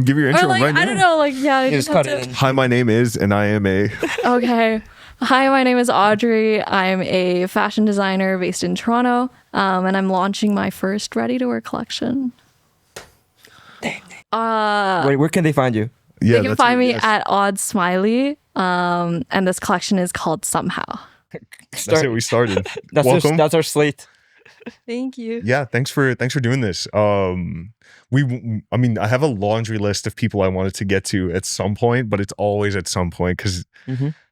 Give your intro Or like, right now. I don't know, like, yeah, I You just just cut have it to. in. Hi, my name is, and I am a. Okay. Hi, my name is Audrey. I'm a fashion designer based in Toronto, and I'm launching my first ready-to-wear collection. Where can they find you? Yeah, They can that's find it, me yes. at audsmiley, and this collection is called Somehow. That's it. We started. Welcome. That's our slate. Thank you. Yeah, thanks for doing this. I mean, I have a laundry list of people I wanted to get to at some point, but it's always at some point because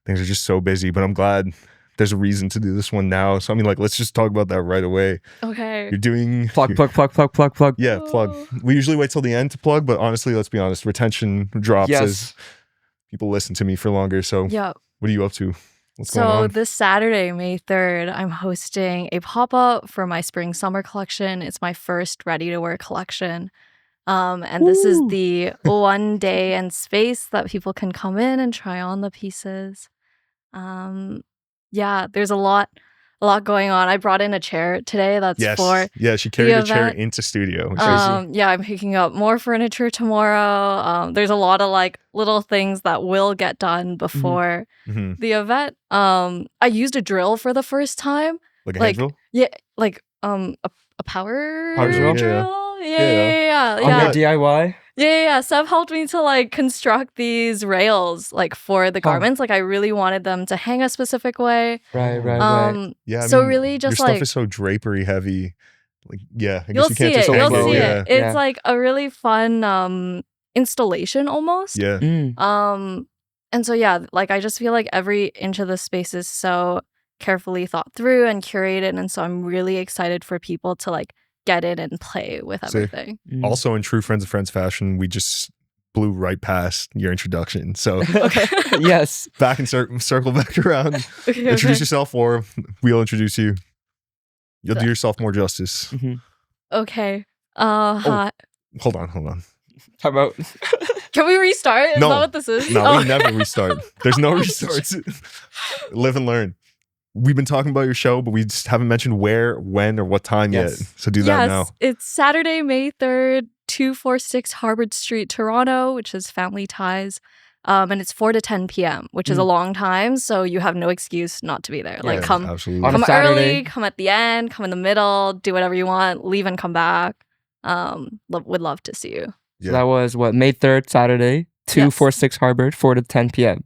things are just so busy. But I'm glad there's a reason to do this one now. So I mean, like, let's just talk about that right away. Okay. You're doing Plug. Yeah, plug. We usually wait till the end to plug, but honestly, let's be honest, retention drops as people listen to me for longer. So Yep. what are you up to? What's going So on? this Saturday, May 3rd, I'm hosting a pop-up for my spring-summer collection. It's my first ready-to-wear collection. And this is the one day and space that people can come in and try on the pieces. Yeah, there's a lot going on. I brought in a chair today that's for Yeah, she carried a chair event. into studio. Yeah, I'm picking up more furniture tomorrow. There's a lot of like little things that will get done before the event. I used a drill for the first time. Like a hand drill? Yeah, like a power drill? drill. Yeah. Yeah. On your DIY? Yeah. Seb helped me to like construct these rails like for the garments. Like I really wanted them to hang a specific way. Right. Yeah, I So mean, really just your like stuff is so drapery heavy. Like, yeah, I guess you'll you see can't it. just You'll hang see it. it. It's like a really fun installation almost. Yeah. And so yeah, like I just feel like every inch of the space is so carefully thought through and curated, and so I'm really excited for people to like get in and play with everything. Also, in true Friends of Friends fashion, we just blew right past your introduction. So Okay. Yes. back and circle back around. Okay. Introduce yourself, or we'll introduce you. You'll do yourself more justice. Okay. Hi. Hold on. How about Can we restart? Is No. that what this is? No, we never restart. There's no restarts. Live and learn. We've been talking about your show, but we just haven't mentioned where, when, or what time yet. So do that now. It's Saturday, May 3rd, 246 Harvard Street, Toronto, which is Family Ties. And it's 4 to 10 p.m., which is a long time. So you have no excuse not to be there. Like come absolutely. On a come Saturday. early, come at the end, come in the middle, do whatever you want, leave and come back. Would love to see you. Yeah. So that was May 3rd, Saturday, 246 Harvard, 4 to 10 p.m.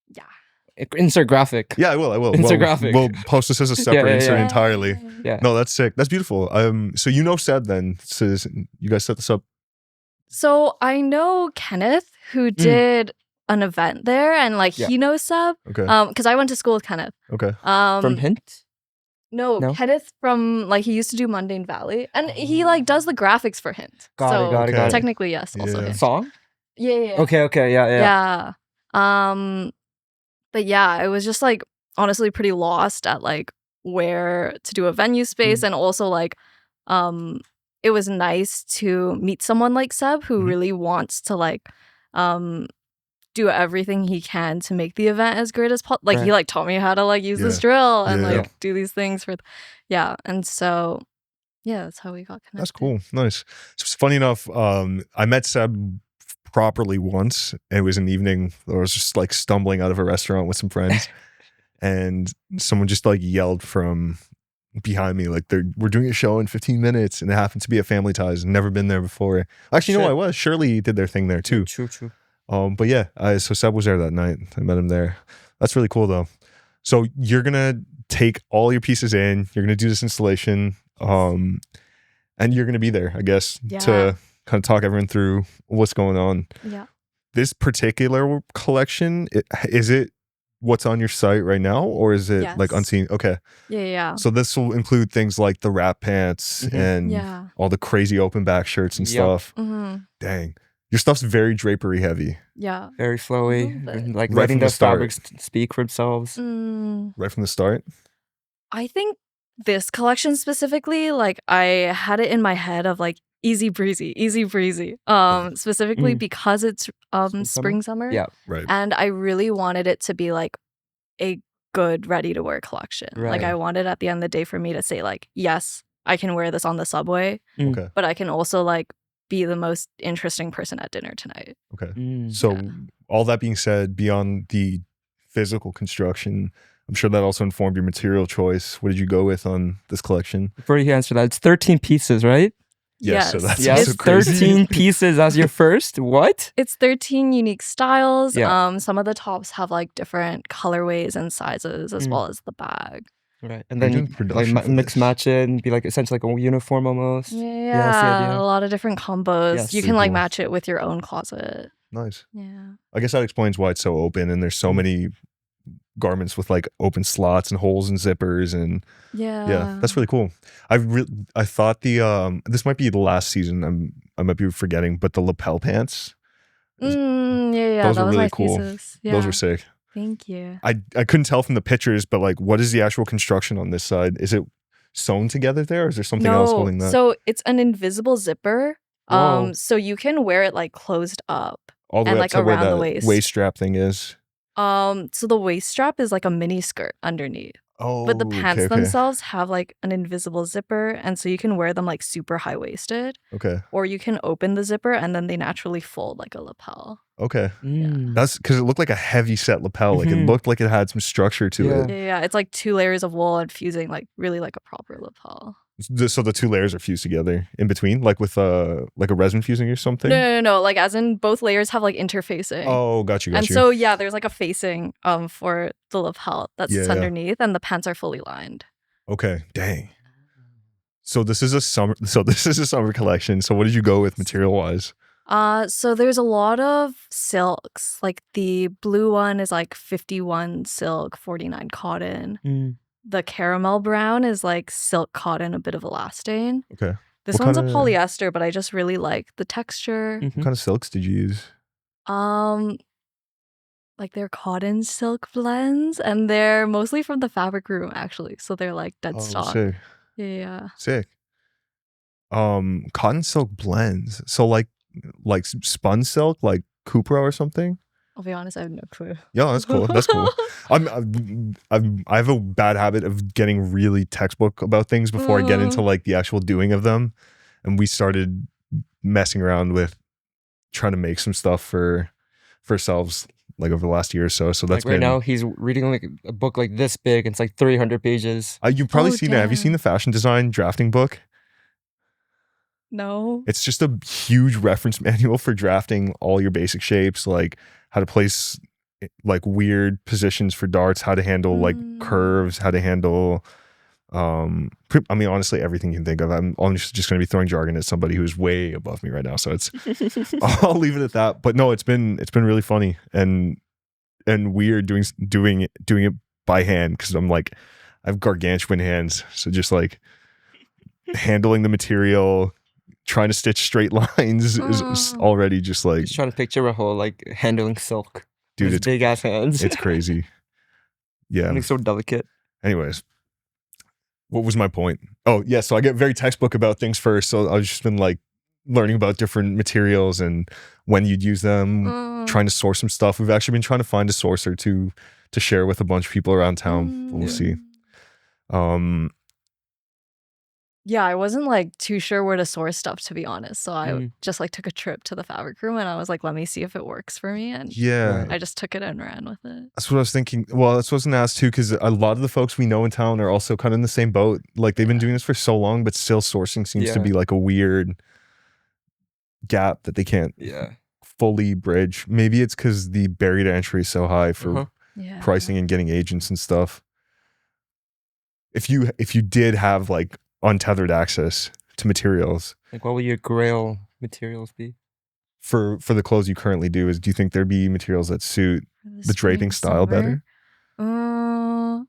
Yeah. Insert graphic. Yeah, I will. Insert graphic. We'll post this as a separate insert yeah. entirely. Yeah. No, that's sick. That's beautiful. So you know Seb then. So you guys set this up. So I know Kenneth, who did an event there, and like he knows Seb. Okay. Because I went to school with Kenneth. Okay. From Hint? No, Kenneth from like he used to do Mundane Valley, and he like does the graphics for Hint. Got it. Technically, yes, also Yeah. Hint. Song? Yeah. Okay, yeah. But yeah, it was just like honestly pretty lost at like where to do a venue space, and also like it was nice to meet someone like Seb who really wants to like do everything he can to make the event as great as possible. Like he like taught me how to like use this drill and like do these things for and so that's how we got connected. That's cool. Nice. So funny enough, I met Seb properly once. It was an evening where I was just like stumbling out of a restaurant with some friends, and someone just like yelled from behind me like we're doing a show in 15 minutes, and it happened to be at Family Ties. Never been there before. Actually, no, I was. Shirley did their thing there too. True. But yeah, so Seb was there that night. I met him there. That's really cool though. So you're gonna take all your pieces in. You're gonna do this installation, and you're gonna be there, I guess, to kind of talk everyone through what's going on. Yeah. This particular collection, is it what's on your site right now, or is it like unseen? Okay. Yeah. So this will include things like the wrap pants and all the crazy open back shirts and stuff. Dang. Your stuff's very drapery heavy. Yeah. Very flowy. Like Right letting from the the start. fabrics speak for themselves. Right from the start. I think this collection specifically, like I had it in my head of like easy breezy. Specifically because it's spring summer. Yeah. Right. And I really wanted it to be like a good ready to wear collection. Like I wanted at the end of the day for me to say like, yes, I can wear this on the subway, Okay. but I can also like be the most interesting person at dinner tonight. Okay. Mm. So Yeah. all that being said, beyond the physical construction, I'm sure that also informed your material choice. What did you go with on this collection? Before you answer that, it's 13 pieces, right? Yes, so that's Yes, also crazy. 13 pieces as your first. What? It's 13 unique styles. Yeah. Some of the tops have like different colorways and sizes as Mm. well as the bag. Right. And You're then doing you production for mix this. match it and be like essentially like a uniform almost. Yeah, that's the idea. a lot of different combos. Yes. You Pretty can like cool. match it with your own closet. Nice. Yeah. I guess that explains why it's so open and there's so many garments with like open slots and holes and zippers and yeah, that's really cool. I thought the this might be the last season. I might be forgetting, but the lapel pants, Yeah, those that were was really my cool. thesis. Yeah. Those were sick. Thank you. I couldn't tell from the pictures, but like, what is the actual construction on this side? Is it sewn together there, or is there something else holding that? So it's an invisible zipper. Whoa. So you can wear it like closed up. All the and, way up like, to where around the that waist. strap thing is. So the waist strap is like a mini skirt underneath. Oh, But the pants okay. themselves have like an invisible zipper, and so you can wear them like super high waisted, Okay. or you can open the zipper and then they naturally fold like a lapel. Okay. Mm. That's because it looked like a heavy set lapel. Like it Mhm. looked like it had some structure to Yeah. it. Yeah, it's like 2 layers of wool and fusing like really like a proper lapel. So the two layers are fused together in between, like with like a resin fusing or something. No. Like as in both layers have like interfacing. Oh, got you. And so yeah, there's like a facing for the lapel that's Yeah. underneath, and the pants are fully lined. Okay, dang. So this is a summer. So this is a summer collection. So what did you go with material wise? So there's a lot of silks. Like the blue one is like 51 silk, 49 cotton. Mm. The caramel brown is like silk cotton, a bit of elastane. Okay. This What one's a kinda- polyester, but I just really like the texture. Mhm. What kind of silks did you use? Like they're cotton silk blends, and they're mostly from the fabric room actually. So they're like dead stock. Sick. Yeah. Sick. Cotton silk blends. So like spun silk, like Cupra or something. I'll be honest, I have no clue. Yeah, that's cool. That's cool. I have a bad habit of getting really textbook about things before I get into like the actual doing of them. And we started messing around with trying to make some stuff for ourselves like over the last year or so. So that's Like right been now he's reading like a book like this big. It's like 300 pages. you've probably Oh, seen it. Have you seen damn. the fashion design drafting book? No. It's just a huge reference manual for drafting all your basic shapes, like how to place like weird positions for darts, how to handle like curves, how to handle I mean honestly everything you can think of. I'm just going to be throwing jargon at somebody who's way above me right now, so it's I'll leave it at that. But no, it's been really funny and weird doing it by hand, because I'm like I have gargantuan hands, so just like handling the material, trying to stitch straight lines is already just like, Just trying to picture Rahul like handling silk. dude, His it's big ass hands. it's crazy. Yeah. Something so delicate. Anyways, what was my point? Oh yeah, so I get very textbook about things first. So I've just been like learning about different materials and when you'd use them, trying to source some stuff. We've actually been trying to find a sourcer to share with a bunch of people around town. We'll see. Yeah, I wasn't like too sure where to source stuff, to be honest. So I just like took a trip to the fabric room and I was like, let me see if it works for me. And Yeah. I just took it and ran with it. That's what I was thinking. Well, that's what I was going to ask too, because a lot of the folks we know in town are also kind of in the same boat. Like they've been doing this for so long, but still sourcing seems to Yeah. be like a weird gap that they can't Yeah. fully bridge. Maybe it's because the barrier to entry is so high for Yeah. pricing and getting agents and stuff. If you did have like untethered access to materials Like what will your grail materials be? for the clothes you currently do, do you think there'd be materials that suit the draping style better? I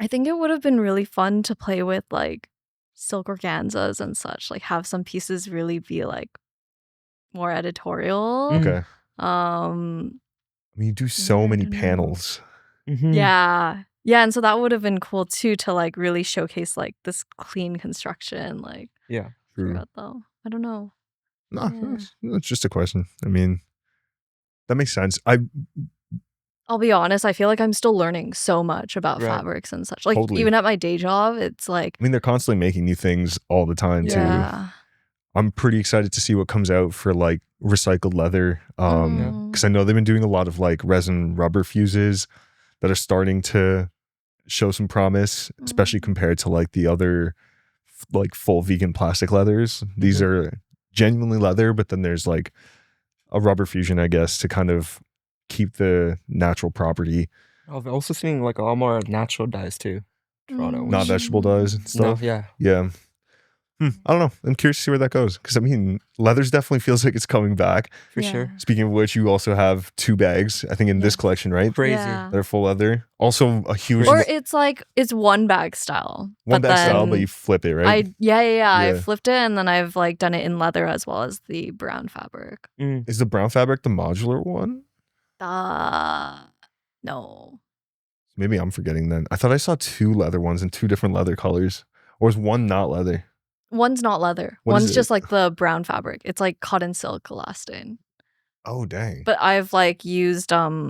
think it would have been really fun to play with like silk organzas and such. Like have some pieces really be like more editorial. Okay. I I mean, you do so Yeah, I many don't know. panels. Mhm. Yeah. Yeah, and so that would have been cool too to like really showcase like this clean construction like Yeah. True. throughout though. I don't know. No, Yeah. it's just a question. I mean, that makes sense. I'll be honest, I feel like I'm still learning so much about Right. fabrics and such. Like Totally. even at my day job, it's like I mean, they're constantly making new things all the time too. yeah. I'm pretty excited to see what comes out for like recycled leather. Because I know they've been doing a lot of like resin rubber fuses that are starting to show some promise, especially compared to like the other like full vegan plastic leathers. These are genuinely leather, but then there's like a rubber fusion, I guess, to kind of keep the natural property. I've also seen like a lot more natural dyes too. Toronto. Not vegetable dyes and No, stuff. yeah. Yeah. I don't know. I'm curious to see where that goes. Because I mean, leathers definitely feels like it's coming back. For sure. Speaking of which, you also have 2 bags, I think, in this collection, right? Crazy. Yeah. They're full leather. Also a huge Or it's like it's one bag style. one but bag style, then but you flip it, right? I Yeah. flipped it and then I've like done it in leather as well as the brown fabric. Is the brown fabric the modular one? No. Maybe I'm forgetting then. I thought I saw 2 leather ones in 2 different leather colors. Or is one not leather? One's not leather. What is One's it? just like the brown fabric. It's like cotton silk elastane. Oh, dang. But I've like used a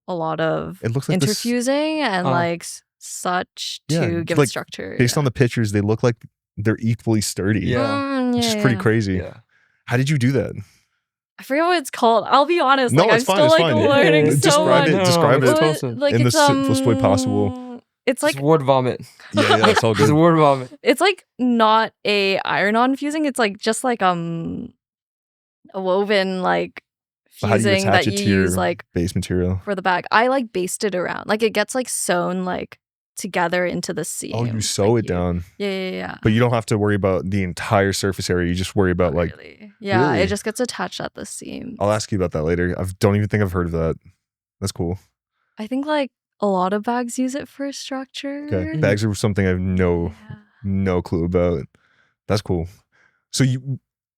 lot of It looks like this, interfusing and like such Yeah, to give like, it structure. based on the pictures, they look like they're equally sturdy. Yeah. Which is pretty crazy. Yeah. How did you do that? I forget what it's called. I'll be honest. No, like I'm it's fine, still it's like fine. learning Yeah. so Describe much. it. Describe it's it. awesome. Like in the it's simplest way possible. It's like It's word vomit. Yeah, it's all It's good. word vomit. it's like not a iron-on fusing. It's like just like a woven like But how do you fusing attach that it you to your use like base material? for the bag. I like based it around. Like it gets like sewn like together into the seam. Oh, you sew like it down. Yeah. But you don't have to worry about the entire surface area. You just worry about Not like, really. Yeah, Really? it just gets attached at the seam. I'll ask you about that later. I don't even think I've heard of that. That's cool. I think like a lot of bags use it for structure. Okay. Bags are something I have no clue about. That's cool. So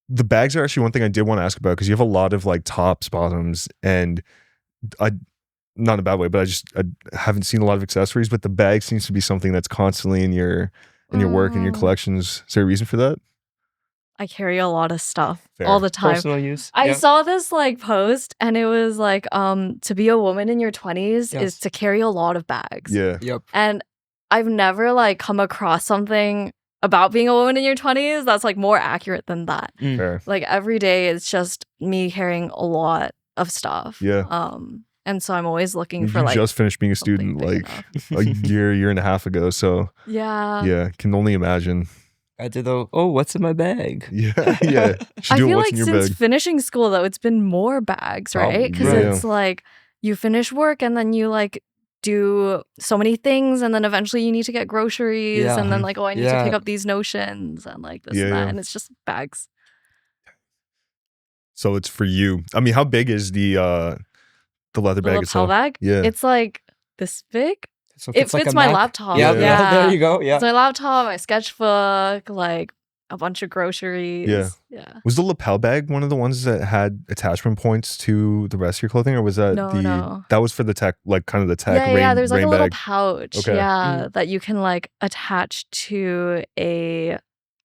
the bags are actually one thing I did want to ask about because you have a lot of like tops, bottoms, and I, not in a bad way, but I haven't seen a lot of accessories, but the bag seems to be something that's constantly in your work and your collections. Is there a reason for that? I carry a lot of stuff Fair. all the time. Personal use. I Yeah. saw this like post and it was like to be a woman in your 20s Yes. is to carry a lot of bags. Yeah. Yep. And I've never like come across something about being a woman in your 20s that's like more accurate than that. Fair. Like every day it's just me carrying a lot of stuff. Yeah. And so I'm always looking You for like just finished being a something student big like enough. a year and a half ago. So Yeah. yeah, can only imagine. I did though. Oh, what's in my bag? Yeah. Yeah. Should I do it feel what's like in your since bag. finishing school though, it's been more bags, right? Because Probably, yeah. it's like you finish work and then you like do so many things and then eventually you need to get groceries Yeah. and then like, oh, I need to Yeah. pick up these notions and like this Yeah, and that. yeah. And it's just bags. So it's for you. I mean, how big is the leather The bag lapel itself? bag. Yeah. It's like this big. So It it's like fits a my Mac. laptop. Yeah, Yeah. there you go. Yeah. It's my laptop, my sketchbook, like a bunch of groceries. Yeah. Yeah. Was the lapel bag one of the ones that had attachment points to the rest of your clothing, or was that No. that was for the tech, like kind of the tech Yeah, rain, there's like rain a little bag? pouch, Okay. that you can like attach to a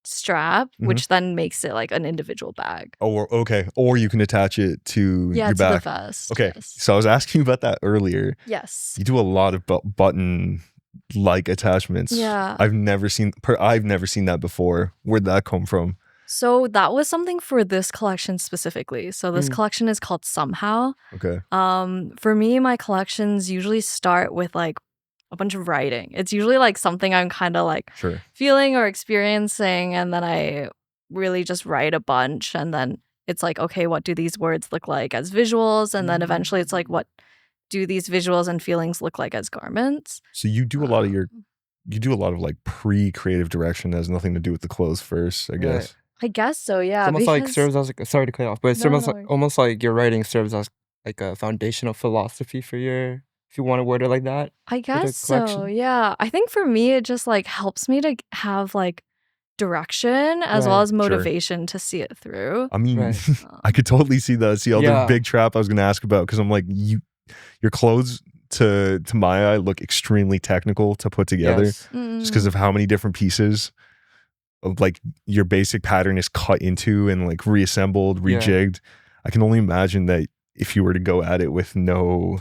strap, Mhm. which then makes it like an individual bag. Oh, okay. Or you can attach it to Yeah, your to the back. vest. Okay. Yes. So I was asking you about that earlier. Yes. You do a lot of button like attachments. Yeah. I've never seen that before. Where'd that come from? So that was something for this collection specifically. So this Mm. collection is called Somehow. Okay. For me, my collections usually start with like a bunch of writing. It's usually like something I'm kind of like Sure. feeling or experiencing, and then I really just write a bunch, and then it's like, okay, what do these words look like as visuals? And then eventually it's like, what do these visuals and feelings look like as garments? So you do a lot of like pre-creative direction that has nothing to do with the clothes first, I guess. I guess so, yeah. It's almost like because- serves as like, sorry to cut you off, but it No, serves no like, almost like your writing serves as like a foundational philosophy for your, if you want to word it like that. I the guess so, collection? yeah. I think for me, it just like helps me to have like direction as well Right, as sure. motivation to see it through. I mean, Right. I could totally see that. It's the other Yeah. big trap I was going to ask about because I'm like, your clothes to my eye look extremely technical to put together Yes. just because of how many different pieces of like your basic pattern is cut into and like reassembled, Yeah. rejigged. I can only imagine that if you were to go at it with no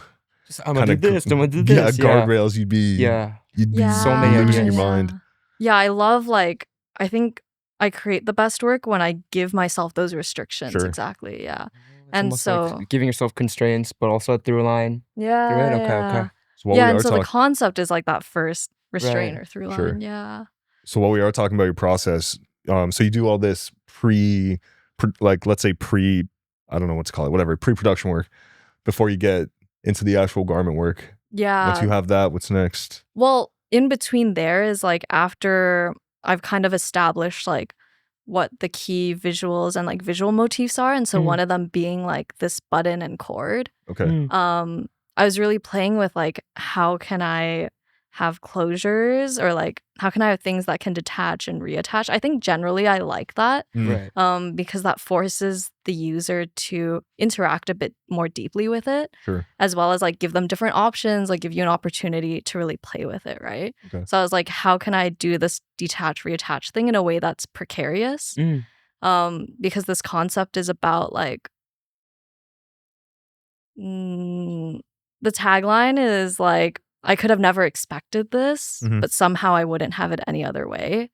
Just, I'm gonna do kinda this. I'm gonna do this. Yeah. guardrails, you'd be Yeah. you'd be Yeah, so many losing ideas. your mind. Yeah, I love like I think I create the best work when I give myself those restrictions. Sure. Exactly. Yeah. It's And almost so like giving yourself constraints, but also a through line. yeah, Through it? Okay, yeah. okay. So while Yeah, we and are so the talking, concept is like that first restraint Right. or through Sure. line. Yeah. so while we are talking about your process, so you do all this like let's say I don't know what to call it, whatever, pre-production work before you get into the actual garment work. Yeah. Once you have that, what's next? Well, in between there is like after I've kind of established like what the key visuals and like visual motifs are. And so one of them being like this button and cord. Okay. I was really playing with like how can I have closures or like how can I have things that can detach and reattach. I think generally I like that Right. because that forces the user to interact a bit more deeply with it, Sure. as well as like give them different options, like give you an opportunity to really play with it, right? Okay. So I was like, how can I do this detach reattach thing in a way that's precarious? Because this concept is about like the tagline is like, I could have never expected this, but somehow I wouldn't have it any other way.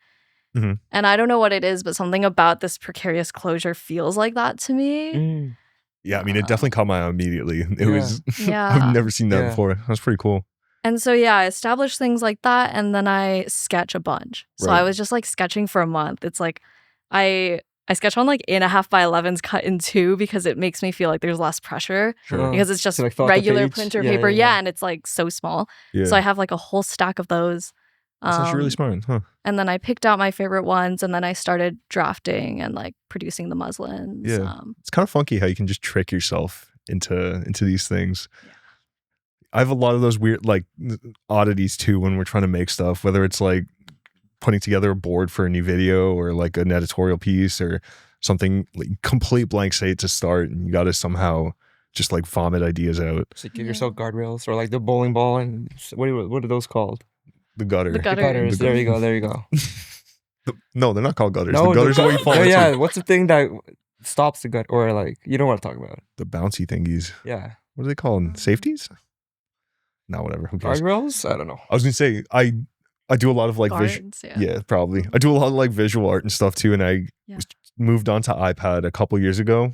And I don't know what it is, but something about this precarious closure feels like that to me. Yeah, I mean, it definitely caught my eye immediately. It was, Yeah. I've never seen that Yeah. before. That's pretty cool. And so, yeah, I established things like that, and then I sketch a bunch. So Right. I was just like sketching for a month. It's like I sketch on like 8.5 by 11s cut in 2 because it makes me feel like there's less pressure Sure. because it's just So, like, fill out the regular page? printer Yeah, paper. yeah, Yeah, yeah. and it's like so small. Yeah. So I have like a whole stack of those. That's actually really smart, huh? And then I picked out my favorite ones, and then I started drafting and like producing the muslins. Yeah. It's kind of funky how you can just trick yourself into these things. Yeah. I have a lot of those weird like oddities too when we're trying to make stuff, whether it's like putting together a board for a new video or like an editorial piece or something, like complete blank slate to start, and you got to somehow just like vomit ideas out. So give yourself guardrails or like the bowling ball and what are those called? The gutter. The gutter. The gutters. The There you go. There you go. No, they're not called gutters. No, the gutters are what you fall yeah, into. yeah. What's the thing that stops the gut or like you don't want to talk about? The bouncy thingies. Yeah. What are they called? Safeties? No, whatever. Who cares? Guardrails? I don't know. I was gonna say I do a lot of like Guards, yeah, probably. I do a lot of like visual art and stuff too, and I moved on to iPad a couple years ago,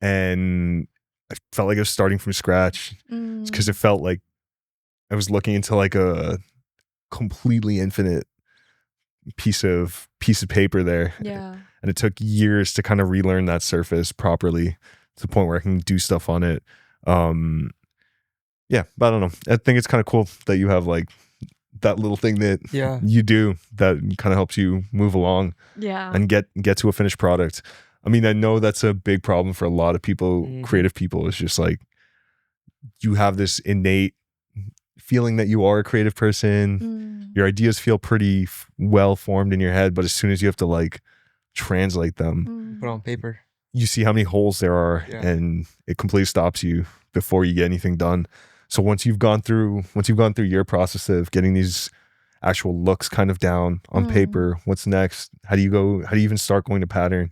and I felt like I was starting from scratch because it felt like I was looking into like a completely infinite piece of paper there. Yeah. And it took years to kind of relearn that surface properly to the point where I can do stuff on it. Yeah, but I don't know. I think it's kind of cool that you have like that little thing that you do that kind of helps you move along and get to a finished product. I mean, I know that's a big problem for a lot of people, creative people. It's just like you have this innate feeling that you are a creative person. Your ideas feel pretty well formed in your head, but as soon as you have to like translate them, put on paper, you see how many holes there are, and it completely stops you before you get anything done. So once you've gone through your process of getting these actual looks kind of down on paper, what's next? How do you even start going to pattern?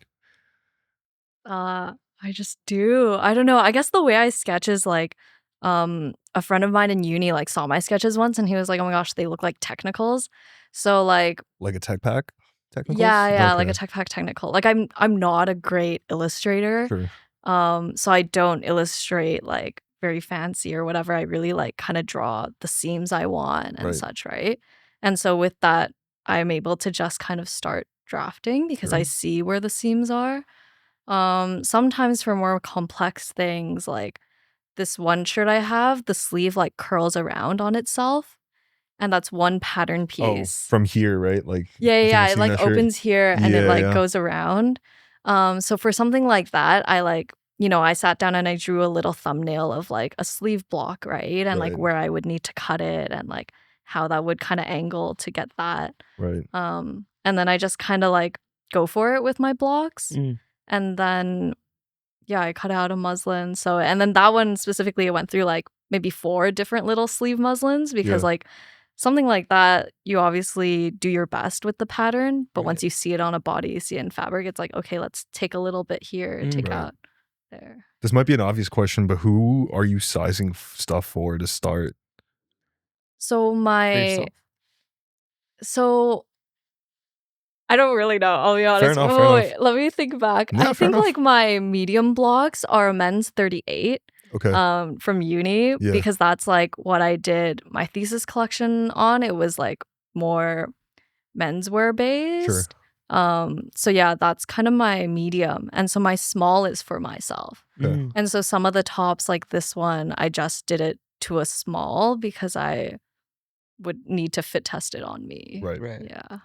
I just do. I don't know. I guess the way I sketch is like a friend of mine in uni like saw my sketches once and he was like, "Oh my gosh, they look like technicals." So like a tech pack? Technicals? Yeah, like a tech pack technical. Like I'm not a great illustrator. Sure. So I don't illustrate like very fancy or whatever. I really like kind of draw the seams I want and such, right? And so with that, I'm able to just kind of start drafting because I see where the seams are. Sometimes for more complex things, like this one shirt I have, the sleeve like curls around on itself. And that's one pattern piece. Oh, from here, right? Like yeah. It like opens here and it like goes around. So for something like that, I like, I sat down and I drew a little thumbnail of like a sleeve block, right? And like where I would need to cut it and like how that would kind of angle to get that. Right. And then I just kind of like go for it with my blocks. And then I cut out a muslin. So and then that one specifically I went through like maybe 4 different little sleeve muslins because like something like that, you obviously do your best with the pattern, but once you see it on a body, you see it in fabric, it's like, okay, let's take a little bit here, take out there. This might be an obvious question, but who are you sizing stuff for to start? So I don't really know. I'll be honest. enough, Wait, fair wait, let me think back. Yeah, I fair think enough. like my medium blocks are a men's 38 Okay. from uni Yeah. because that's like what I did my thesis collection on. It was like more menswear based. So yeah, that's kind of my medium. And so my small is for myself. Okay. Mm. And so some of the tops like this one, I just did it to a small because I would need to fit test it on me. Right. Right. Yeah.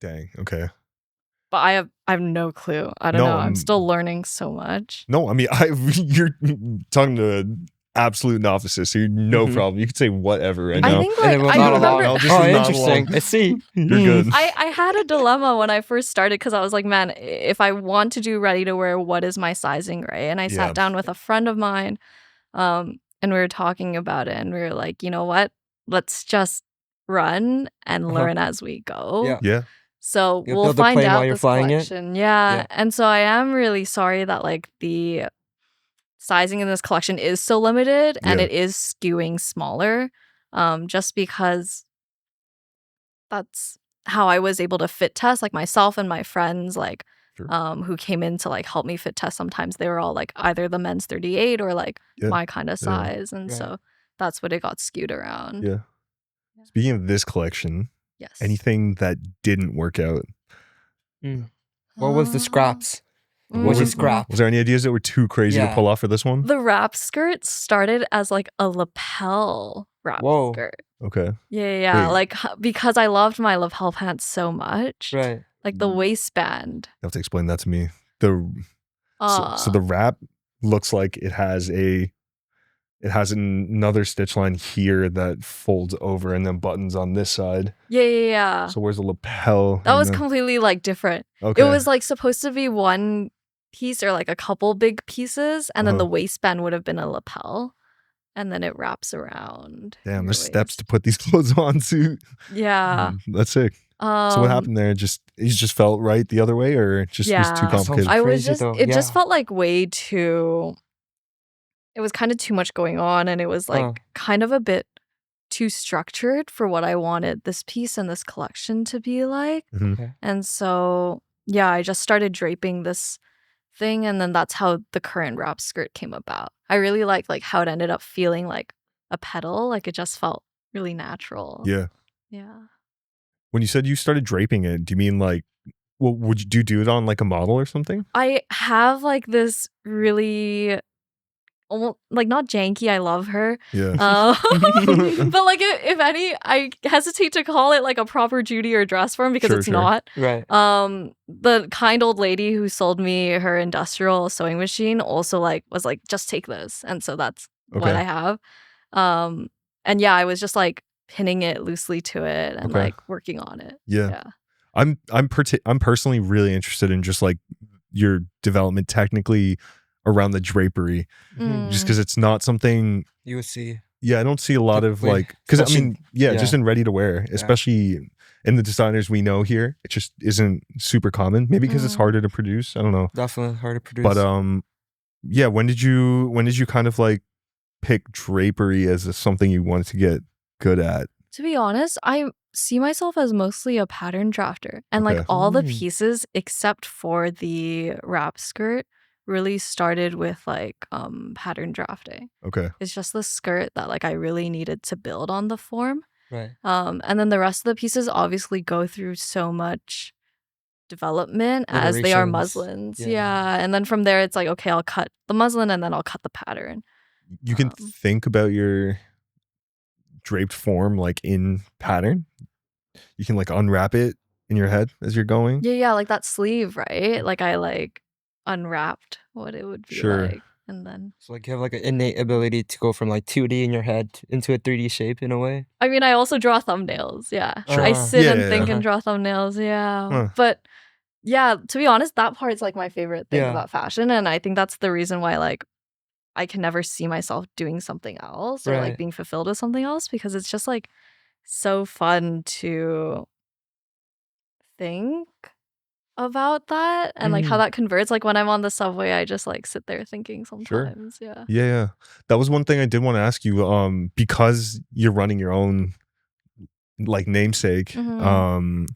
Dang. Okay. But I have no clue. I don't No, know. I'm still learning so much. No, I mean, you're talking to absolute novices, so you're no Mhm. problem. You could say whatever right I now. think And like it was I not remember along. I'll just Oh, not interesting. along. I see. You're Mm. good. I had a dilemma when I first started because I was like, man, if I want to do ready to wear, what is my sizing, right? And I Yeah. sat down with a friend of mine, and we were talking about it, and we were like, you know what? Let's just run and Uh-huh. learn as we go. Yeah. Yeah. So You'll we'll build a find plane while out you're this flying it? collection. Yeah. Yeah. And so I am really sorry that like the sizing in this collection is so limited and Yeah. it is skewing smaller. Just because that's how I was able to fit test like myself and my friends like Sure. who came in to like help me fit test. Sometimes they were all like either the men's 38 or like Yeah. my kind of Yeah. size. And Right. so that's what it got skewed around. Yeah. Speaking of this collection, Yes. anything that didn't work out? Mm. What was the scraps? What What'd you was- scrap? Was there any ideas that were too crazy to Yeah. pull off for this one? The wrap skirt started as like a lapel wrap Whoa. skirt. Okay. Yeah. Wait. Like because I loved my lapel pants so much. Right. Like the waistband. You have to explain that to me. So Uh, the wrap looks like it has another stitch line here that folds over and then buttons on this side. yeah. So where's the lapel? That and was then- completely like different. okay. It was like supposed to be one piece or like a couple big pieces, and then the Uh-huh. waistband would have been a lapel, and then it wraps around. Damn, your there's steps to waist. put these clothes on too. Yeah. That's sick. So what happened there? It just felt right the other way, or it just was too Yeah. That sounds complicated? I was crazy, just though. it just Yeah. felt like way too it was kind of too much going on, and it was like kind of a bit too structured for what I wanted this piece and this collection to be like. Mhm. Okay. And so yeah, I just started draping this thing, and then that's how the current wrap skirt came about. I really like how it ended up feeling like a petal, like it just felt really natural. Yeah. Yeah. When you said you started draping it, do you mean like, well, would you do it on like a model or something? I have like this really almost like not janky, I love her. Yeah. But like if any, I hesitate to call it like a proper Judy or dress form because Sure, it's sure. not. Right. The kind old lady who sold me her industrial sewing machine also like was like, just take this. And so that's what Okay. I have. And yeah, I was just like pinning it loosely to it and Okay. like working on it. Yeah. I'm personally really interested in just like your development technically around the drapery, Mm. just because it's not something. You would see. Yeah, I don't see a lot of Typically, like, because I especially- mean, yeah, just yeah. in ready to wear, especially in the designers we know here, it just isn't super common. Maybe because it's Mm. harder to produce. I don't know. Definitely hard to produce. But yeah. When did you kind of like pick drapery as something you wanted to get good at? To be honest, I see myself as mostly a pattern drafter. And like Okay. all the Mm. pieces except for the wrap skirt really started with like pattern drafting. Okay. It's just the skirt that like I really needed to build on the form. right. And then the rest of the pieces obviously go through so much development as they are Iterations. muslins. Yeah. Yeah. And then from there it's like, okay, I'll cut the muslin and then I'll cut the pattern. You can Um, think about your draped form like in pattern. You can like unwrap it in your head as you're going. Yeah, like that sleeve, right? Like I like unwrapped what it would be Sure. like. And then So like you have like an innate ability to go from like 2D in your head into a 3D shape in a way. I mean I also draw thumbnails, yeah. Sure. I sit and Yeah, think yeah. and draw thumbnails, yeah. Huh. But yeah, to be honest, that part's like my favorite thing Yeah. about fashion. And I think that's the reason why like I can never see myself doing something else or like Right. being fulfilled with something else because it's just like so fun to think about that and like how that converts. Like when I'm on the subway, I just like sit there thinking sometimes. Yeah. Yeah. That was one thing I did want to ask you. Because you're running your own like namesake. Mhm.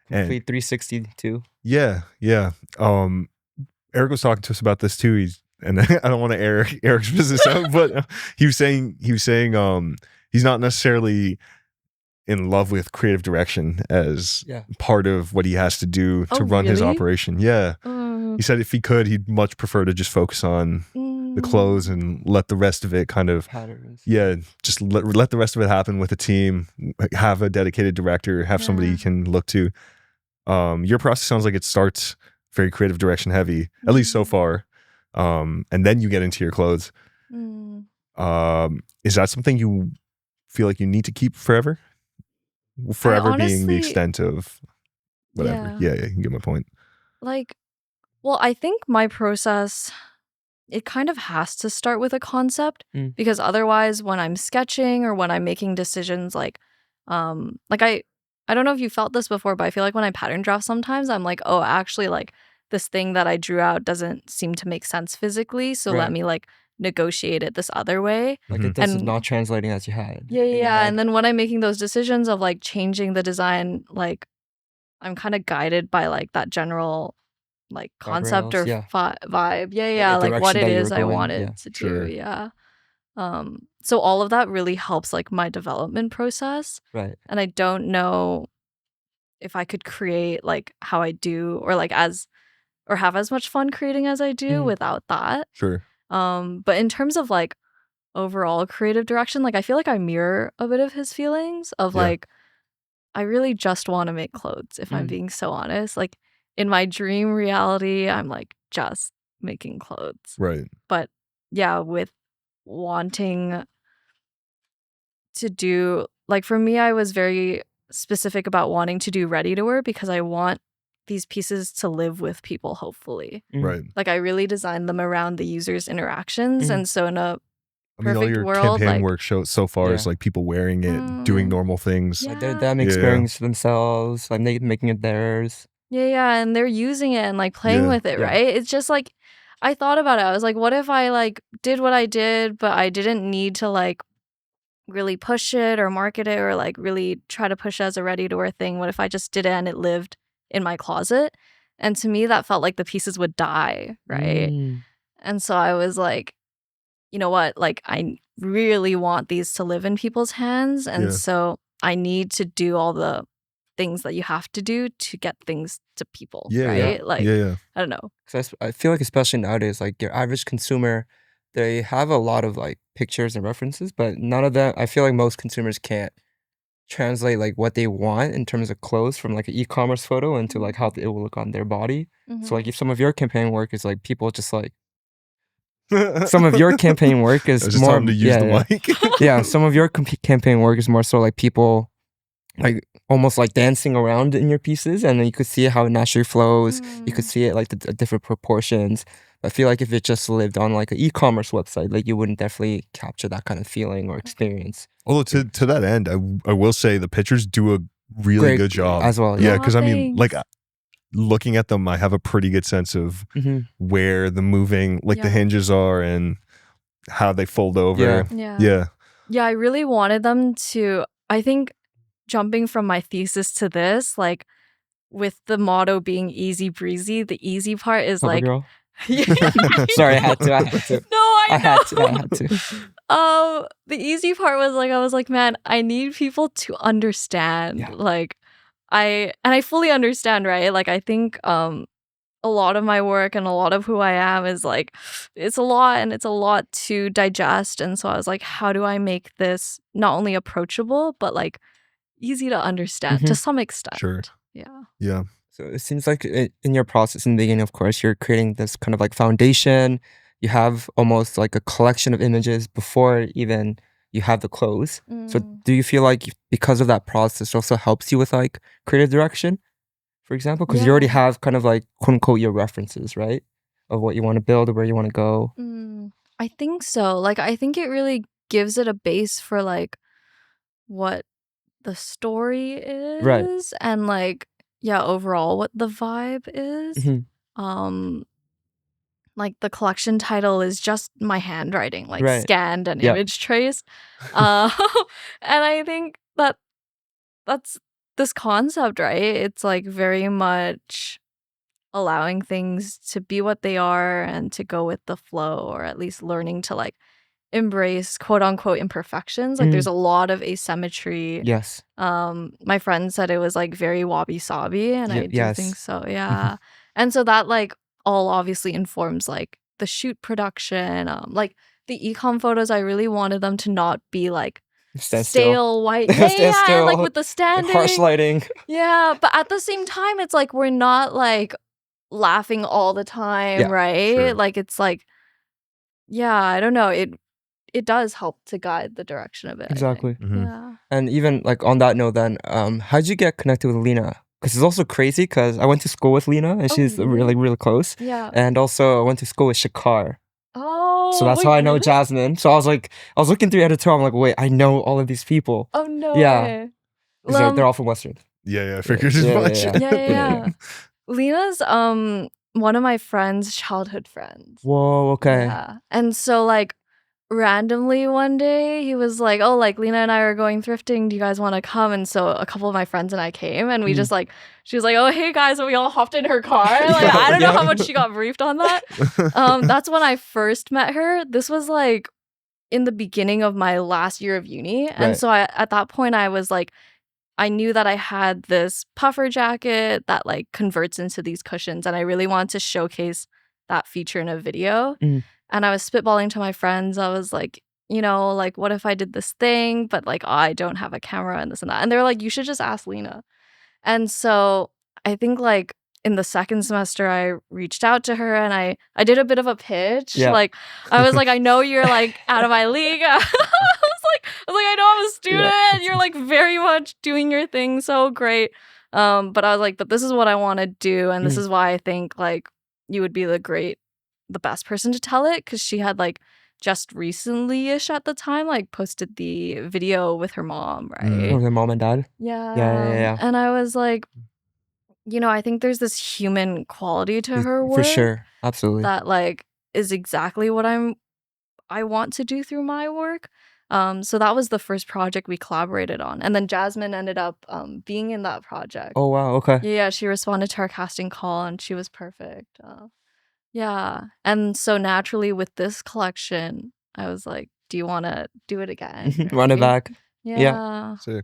And Complete 360 too. yeah. Eric was talking to us about this too. And I don't want to air Eric's business out, but he was saying he's not necessarily in love with creative direction as part of what he has to do to run his operation. Yeah. He said if he could, he'd much prefer to just focus on the clothes and let the rest of it kind of Patterns. just let the rest of it happen with a team, have a dedicated director, have somebody you can look to. Your process sounds like it starts very creative direction heavy, at least so far. And then you get into your clothes. Is that something you feel like you need to keep forever? Forever being the extent of whatever. Yeah, you get my point. Like, well, I think my process, it kind of has to start with a concept because otherwise when I'm sketching or when I'm making decisions like I don't know if you felt this before, but I feel like when I pattern draft sometimes I'm like, oh, actually like this thing that I drew out doesn't seem to make sense physically, so let me like negotiate it this other way. Like this is not translating as you had. Yeah. And then when I'm making those decisions of like changing the design, like I'm kind of guided by like that general like concept or vibe. Yeah. Like what it is I wanted to do. Yeah. So all of that really helps like my development process. Right. And I don't know if I could create like how I do or like or have as much fun creating as I do without that. Sure. But in terms of like overall creative direction, like I feel like I mirror a bit of his feelings of like I really just want to make clothes, if I'm being so honest. Like in my dream reality, I'm like just making clothes. Right. But yeah, with wanting to do, like for me, I was very specific about wanting to do ready to wear because I want these pieces to live with people, hopefully. Right. Like I really designed them around the user's interactions. And so in a all your world, campaign like, work so far is like people wearing it, doing normal things. Like them experiencing themselves, like making it theirs. Yeah, and they're using it and like playing with it, right? It's just like I thought about it. I was like, what if I like did what I did, but I didn't need to like really push it or market it or like really try to push it as a ready to wear thing? What if I just did it and it lived in my closet? And to me, that felt like the pieces would die, right? And so I was like, you know what? Like, I really want these to live in people's hands. And so I need to do all the things that you have to do to get things to people, right? Like, I don't know. Because I feel like especially nowadays, like your average consumer, they have a lot of like pictures and references, but none of them, I feel like most consumers can't translate like what they want in terms of clothes from like an e-commerce photo into like how it will look on their body. So like if some of your campaign work is like people just like some of your campaign work is more time to use the mic. Yeah, some of your campaign work is more so like people like almost like dancing around in your pieces, and then you could see how it naturally flows. You could see it like the different proportions. I feel like if it just lived on like an e-commerce website, like you wouldn't definitely capture that kind of feeling or experience. Although to that end, I will say the pictures do a really good job as well. Yeah, because I mean, like looking at them, I have a pretty good sense of where the moving, like the hinges are and how they fold over. Yeah. I really wanted them to, I think jumping from my thesis to this, like with the motto being easy breezy, the easy part is Cover like girl. Sorry, I had to. No, I had to. The easy part was like I was like, man, I need people to understand. Like I fully understand, right? Like I think a lot of my work and a lot of who I am is like it's a lot and it's a lot to digest. And so I was like, how do I make this not only approachable but like easy to understand to some extent? Sure. Yeah. So it seems like in your process in the beginning, of course, you're creating this kind of like foundation. You have almost like a collection of images before even you have the clothes. So do you feel like because of that process also helps you with like creative direction, for example? Because you already have kind of like quote unquote your references, right? Of what you want to build or where you want to go. I think so. Like I think it really gives it a base for like what the story is. Right. And like overall what the vibe is. Like the collection title is just my handwriting, like scanned and image trace. And I think that's this concept, right? It's like very much allowing things to be what they are and to go with the flow, or at least learning to like embrace quote unquote imperfections. Like there's a lot of asymmetry. Yes. My friend said it was like very wabi sabi, and I do Yes. think so. Yeah. And so that like all obviously informs like the shoot production. Like the ecom photos, I really wanted them to not be like Stand still. stale white. Stand Yeah, and still. like with the standing. Harsh lighting. Yeah, but at the same time, it's like we're not like laughing all the time, Yeah, right? sure. Like it's like, yeah, I don't know. It does help to guide the direction of it. I think. Exactly. Mhm. Yeah. And even like on that note, then, how'd you get connected with Lena? Because it's also crazy. Because I went to school with Lena, and Oh, she's really? really, really close. Yeah. And also, I went to school with Shakar. Oh. So that's wait, how I know really? Jasmine. So I was looking through editorial. I'm like, wait, I know all of these people. Oh no Yeah. way. 'Cause they're all from Western. Yeah, I figured as Yeah, much. Yeah. Lena's one of my friend's childhood friends. Whoa. Okay. Yeah. And so like randomly one day he was like, oh, like Lena and I are going thrifting, do you guys want to come? And so a couple of my friends and I came, and we just like, she was like, oh hey guys, and we all hopped in her car. Like I don't know how much she got briefed on that. That's when I first met her. This was like in the beginning of my last year of uni. And Right. so at that point I was like, I knew that I had this puffer jacket that like converts into these cushions, and I really wanted to showcase that feature in a video. And I was spitballing to my friends. I was like, you know, like what if I did this thing, but like I don't have a camera and this and that. And they were like, you should just ask Lena. And so I think like in the second semester I reached out to her, and I did a bit of a pitch. Yeah. Like I was like, I know you're like out of my league. I was like, I know I'm a student. You're like very much doing your thing so great. But I was like, but this is what I want to do, and this is why I think like you would be the best person to tell it, because she had like just recently-ish at the time like posted the video with her mom, right? With their mom and dad. Yeah. Yeah. And I was like, you know, I think there's this human quality to her work For sure. Absolutely. that like is exactly what I want to do through my work. So that was the first project we collaborated on, and then Jasmine ended up being in that project. Oh wow. Okay. Yeah, she responded to our casting call, and she was perfect. Yeah, and so naturally with this collection, I was like, "Do you want to do it again? Run it right?" back. Yeah. Sick.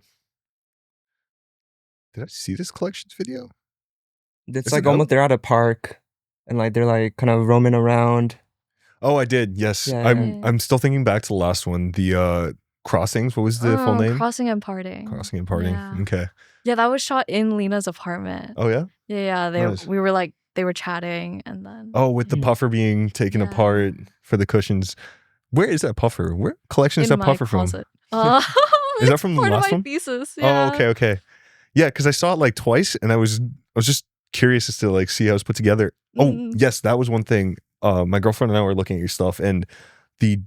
Did I see this collections video? It's Is like it up? almost they're at a park, and like they're like kind of roaming around. Oh, I did. Yes. Yeah, I'm still thinking back to the last one. The crossings. What was the full name? Crossing and Parting. Crossing and Parting. Yeah. Okay. Yeah, that was shot in Lena's apartment. Oh yeah. Yeah, Nice. we were like, they were chatting, and then Oh, with the puffer being taken Yeah. apart for the cushions. Where is that puffer? Where collection is in that my puffer from? closet. Is that from the part last of my one? thesis? Yeah. Oh, okay. Yeah, because I saw it like twice, and I was just curious as to like see how it was put together. Oh, yes, that was one thing. My girlfriend and I were looking at your stuff, and the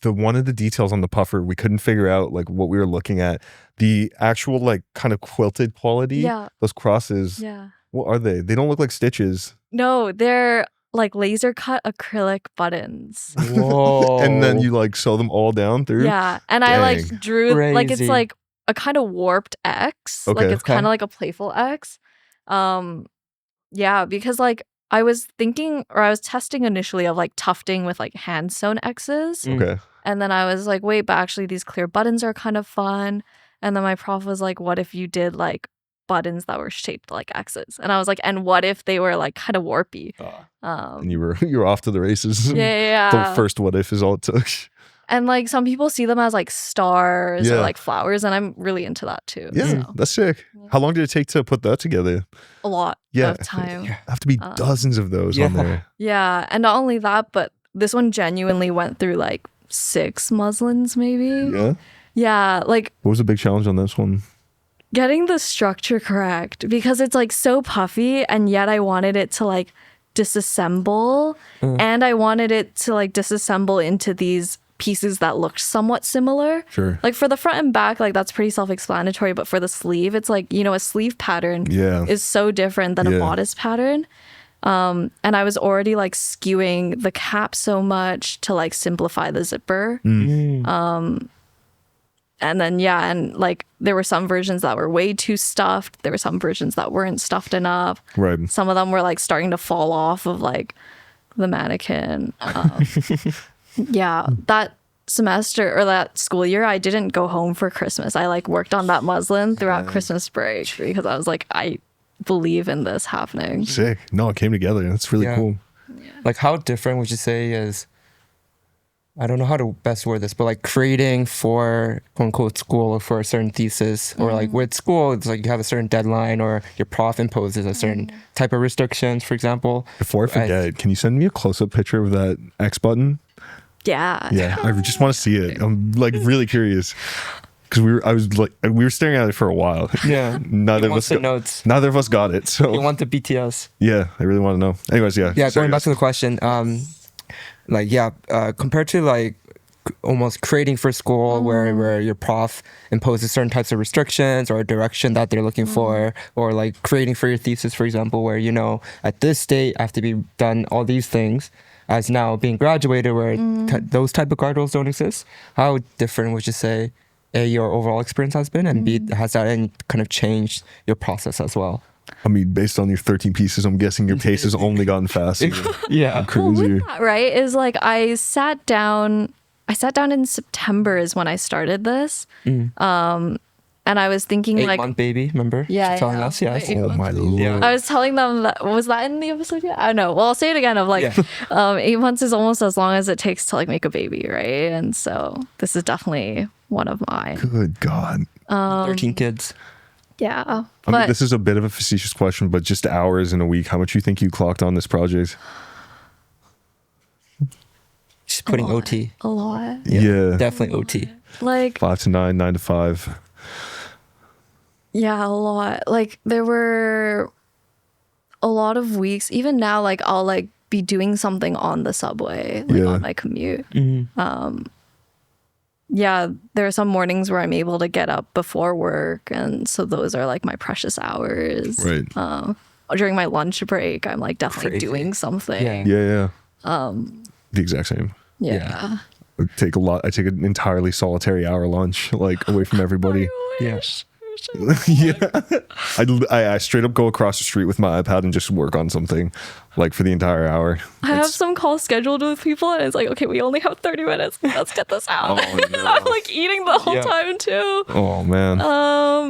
one of the details on the puffer we couldn't figure out like what we were looking at. The actual like kind of quilted quality. Yeah. Those crosses. Yeah. What are they? They don't look like stitches. No, they're like laser cut acrylic buttons. Whoa. And then you like sew them all down through. Yeah, and I like Dang. drew like it's Crazy. like a kind of warped X. Like Okay. it's kind Okay. of like a playful X. Yeah, because like I was thinking, or I was testing initially of like tufting with like hand sewn X's. Okay. And then I was like, wait, but actually these clear buttons are kind of fun. And then my prof was like, what if you did like buttons that were shaped like X's? And I was like, and what if they were like kind of warpy? And you were off to the races. Yeah. The first what if is all it took. And like some people see them as like stars or Yeah. like flowers, and I'm really into that too. Yeah, So, that's sick. Yeah. How long did it take to put that together? a lot Yeah. of time. Have to be dozens of those on Yeah. there. Yeah. And not only that, but this one genuinely went through like 6 muslins maybe. Yeah. Yeah. Like What was the big challenge on this one? getting the structure correct, because it's like so puffy, and yet I wanted it to like disassemble, and I wanted it to like disassemble into these pieces that looked somewhat similar. Sure. Like for the front and back, like that's pretty self-explanatory, but for the sleeve, it's like, you know, a sleeve pattern Yeah. is so different than a Yeah. bodice pattern. And I was already like skewing the cap so much to like simplify the zipper. And then and like there were some versions that were way too stuffed. There were some versions that weren't stuffed enough. Right. Some of them were like starting to fall off of like the mannequin. That semester or that school year, I didn't go home for Christmas. I like worked on that muslin throughout Christmas break because I was like, I believe in this happening. Sick. No, it came together. That's really cool. Like how different would you say is, I don't know how to best word this, but like creating for quote unquote school or for a certain thesis, or like with school, it's like you have a certain deadline or your prof imposes a certain type of restrictions, for example. Before I forget, can you send me a close-up picture of that X button? Yeah. Yeah, I just want to see it. I'm like really curious because we were staring at it for a while. Yeah. Neither of us got it. So you want the BTS. Yeah, I really want to know. Anyways, yeah. Yeah, going back to the question, compared to like almost creating for school where your prof imposes certain types of restrictions or a direction that they're looking for, or like creating for your thesis, for example, where at this state I have to be done all these things, as now being graduated where those type of guardrails don't exist. How different would you say your overall experience has been, and B, has that any kind of changed your process as well? I mean, based on your 13 pieces, I'm guessing your pace has only gotten faster. Yeah. Well, with that, right, is like I sat down in September is when I started this. And I was thinking 8-month baby, remember? Yeah. Telling us, yes. Oh my Lord. Yeah. I was telling them was that in the episode yet? I don't know. Well, I'll say it again of like 8 months is almost as long as it takes to like make a baby, right? And so this is definitely one of mine. Good God. 13 kids. Yeah. I mean, this is a bit of a facetious question, but just hours in a week, how much you think you clocked on this project? She's putting OT. A lot. Yeah. Definitely OT. Like 5 to 9, 9 to 5. Yeah, a lot. Like there were a lot of weeks, even now, like I'll like be doing something on the subway, like on my commute. Yeah, there are some mornings where I'm able to get up before work, and so those are like my precious hours. Right. During my lunch break, I'm like definitely doing something. Yeah. The exact same. Yeah. I take an entirely solitary hour lunch, like away from everybody. Yes. Yeah. I straight up go across the street with my iPad and just work on something like for the entire hour. I have some calls scheduled with people and it's like, okay, we only have 30 minutes. Let's get this out. Oh, no. I'm like eating the whole time too. Oh man.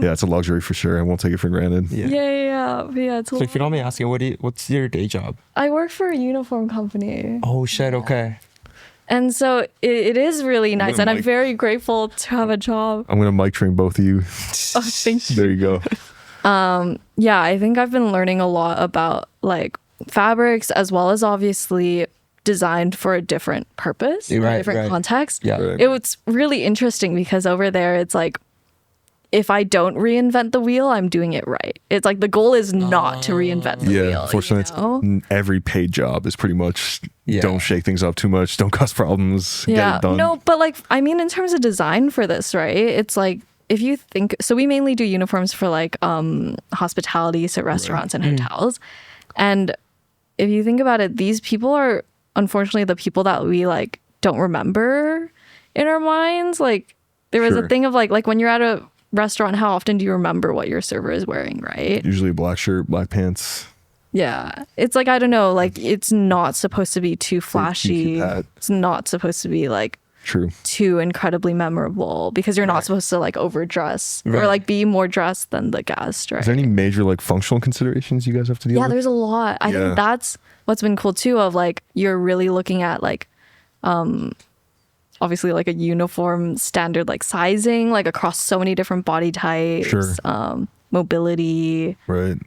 Yeah, it's a luxury for sure. I won't take it for granted. Yeah. But yeah, it's So if you don't mind me asking, what's your day job? I work for a uniform company. Oh shit, okay. And so it is really nice, and I'm very grateful to have a job. I'm gonna mic train both of you. Oh, thank you. There you go. Yeah, I think I've been learning a lot about like fabrics, as well as obviously designed for a different purpose, a different context. Yeah. Right. It was really interesting because over there it's like, if I don't reinvent the wheel, I'm doing it right. It's like the goal is not to reinvent the wheel. Unfortunately, every paid job is pretty much don't shake things up too much, don't cause problems, get it done. No, but like, I mean, in terms of design for this, right? It's like, if you think, so we mainly do uniforms for like hospitality, so restaurants and hotels. And if you think about it, these people are unfortunately the people that we like don't remember in our minds. Like there was a thing of like when you're at a restaurant, how often do you remember what your server is wearing, right? Usually a black shirt, black pants. Yeah. It's like, I don't know, like it's not supposed to be too flashy. It's not supposed to be like too incredibly memorable, because you're not supposed to like overdress or like be more dressed than the guest, right? Is there any major like functional considerations you guys have to deal with? Yeah, there's a lot. I think that's what's been cool too, of like you're really looking at like obviously like a uniform standard like sizing like across so many different body types, mobility. Right.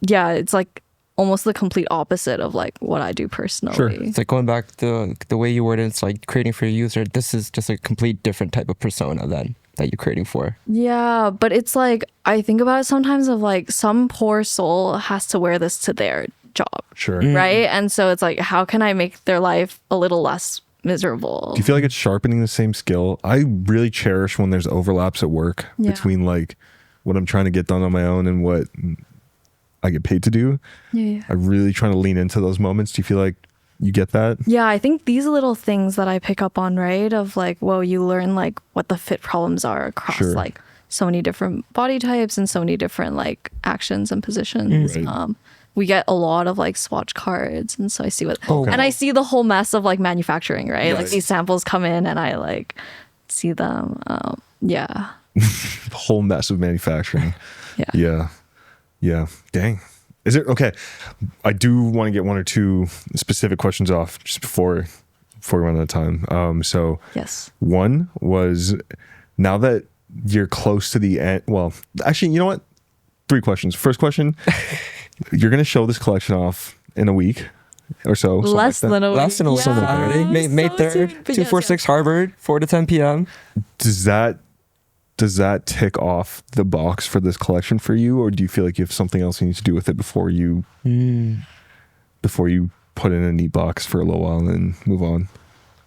Yeah, it's like almost the complete opposite of like what I do personally. Sure. It's like going back to the way you word it, it's like creating for a user. This is just a complete different type of persona then that you're creating for. Yeah, but it's like, I think about it sometimes of like some poor soul has to wear this to their job. Sure. Right? And so it's like, how can I make their life a little less miserable? Do you feel like it's sharpening the same skill? I really cherish when there's overlaps at work between like what I'm trying to get done on my own and what I get paid to do. Yeah. I'm really trying to lean into those moments. Do you feel like You get that? Yeah, I think these little things that I pick up on, right? Of like, well, you learn like what the fit problems are across Sure. like so many different body types and so many different like actions and positions. Right. We get a lot of like swatch cards, and so I see what Okay. and I see the whole mess of like manufacturing, right? Like Right. these samples come in and I like see them. Yeah. The whole mess of manufacturing. Yeah. Yeah. Dang. Is it okay? I do want to get one or two specific questions off just before we run out of time. So Yes. one was, now that you're close to the end, well, actually, you know what? 3 questions. First question, you're going to show this collection off in a week or so. something Less like that. than a week. Last and also Saturday, May So 3rd, soon, but 246 Harvard, 4 to 10 p.m. Does that tick off the box for this collection for you, or do you feel like you have something else you need to do with it before you put it in a neat box for a little while and then move on?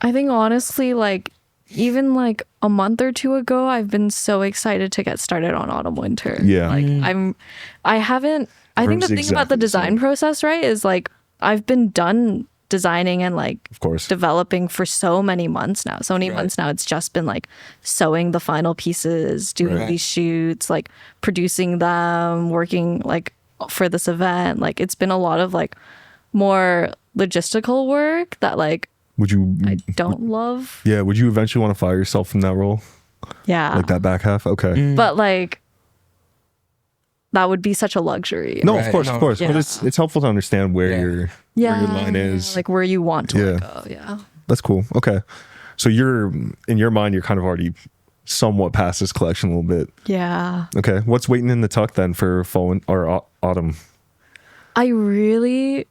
I think honestly, like even like a month or 2 ago, I've been so excited to get started on autumn winter. Yeah. Like I think the Everyone's thing about exactly the the design same. process, right, is like I've been done designing and like Of course. developing for so many months now. So many Right. months now, it's just been like sewing the final pieces, doing Right. these shoots, like producing them, working like for this event. Like it's been a lot of like more logistical work that like Would you? I don't love. Yeah. Would you eventually want to fire yourself from that role, Yeah. like that back half? Okay. But like that would be such a luxury. No, Right, of course, no. of course. But Yeah. it's helpful to understand where Yeah. your line is. like where you want to Yeah. go. Yeah. That's cool. Okay. So you're, in your mind, you're kind of already somewhat past this collection a little bit. Yeah. Okay. What's waiting in the tuck then for fall or autumn? I don't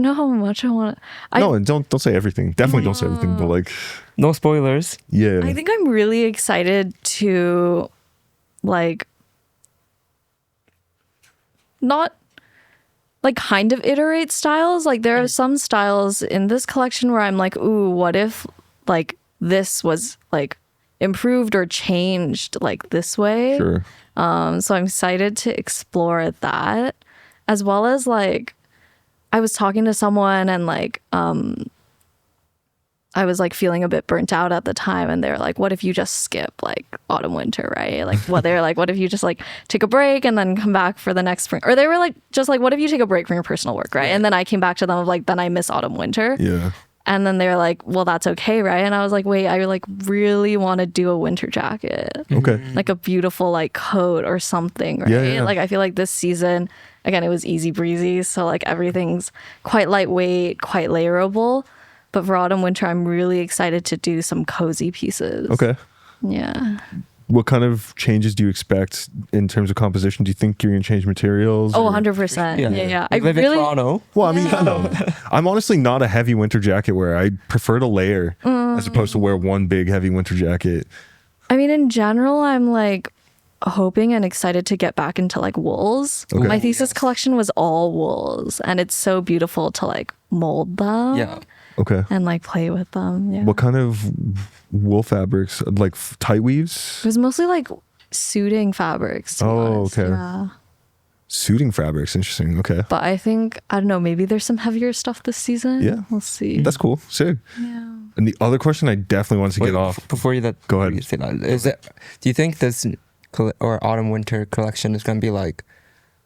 know how much I want to. No, and don't say everything. Definitely don't say everything. But like, No spoilers. yeah. I think I'm really excited to like not like kind of iterate styles. Like there are some styles in this collection where I'm like, ooh, what if like this was like improved or changed like this way? Sure. So I'm excited to explore that, as well as like I was talking to someone and like I was like feeling a bit burnt out at the time, and they were like, what if you just skip like autumn winter, right? Like they're like, what if you just like take a break and then come back for the next spring? Or they were like, just like, what if you take a break from your personal work, right? And then I came back to them of like, then I miss autumn winter. Yeah. And then they're like, well, that's okay, right? And I was like, wait, I like really want to do a winter jacket. Okay. Like a beautiful like coat or something, right? Yeah. Like I feel like this season, again, it was easy breezy. So like everything's quite lightweight, quite layerable. But for autumn winter, I'm really excited to do some cozy pieces. Okay. Yeah. What kind of changes do you expect in terms of composition? Do you think you're going to change materials? Oh, or- 100%. Yeah. I You live in really, Toronto. Well, I mean, I'm honestly not a heavy winter jacket wearer. I prefer to layer as opposed to wear one big heavy winter jacket. I mean, in general, I'm like hoping and excited to get back into like wools. Okay. My thesis collection was all wools, and it's so beautiful to like mold them. Yeah. Okay. And like play with them. Yeah. What kind of wool fabrics? Like tight weaves? It was mostly like suiting fabrics. To be Oh, honest. okay. Yeah. Suiting fabrics. Interesting. Okay. But I think, I don't know, maybe there's some heavier stuff this season. Yeah. We'll see. That's cool. Sick. Yeah. And the other question I definitely wanted to Wait, get off. before you that. Go ahead. You say that, is it? Do you think this or autumn winter collection is going to be like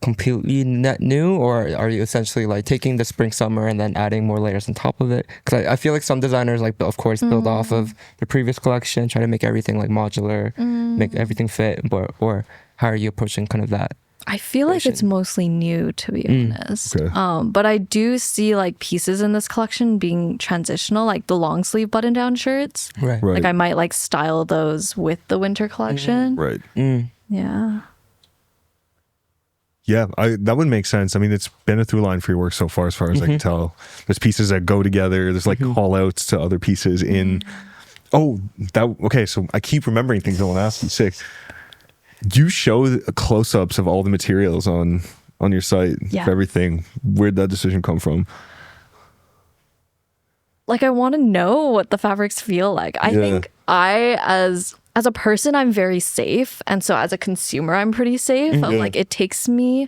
completely net new, or are you essentially like taking the spring summer and then adding more layers on top of it? Because I feel like some designers like of course build off of the previous collection, try to make everything like modular, make everything fit, or how are you approaching kind of that? I feel like it's mostly new, to be honest. Okay. But I do see like pieces in this collection being transitional, like the long sleeve button down shirts. Right. Right. Like I might like style those with the winter collection. Right. Yeah. Yeah, that would make sense. I mean, it's been a through line for your work so far as I can tell. There's pieces that go together. There's like call outs to other pieces in. Oh, okay. So I keep remembering things I want to ask you. Sick. You show close ups of all the materials on your site for everything. Where'd that decision come from? Like I want to know what the fabrics feel like. I think as a person, I'm very safe. And so as a consumer, I'm pretty safe. Like it takes me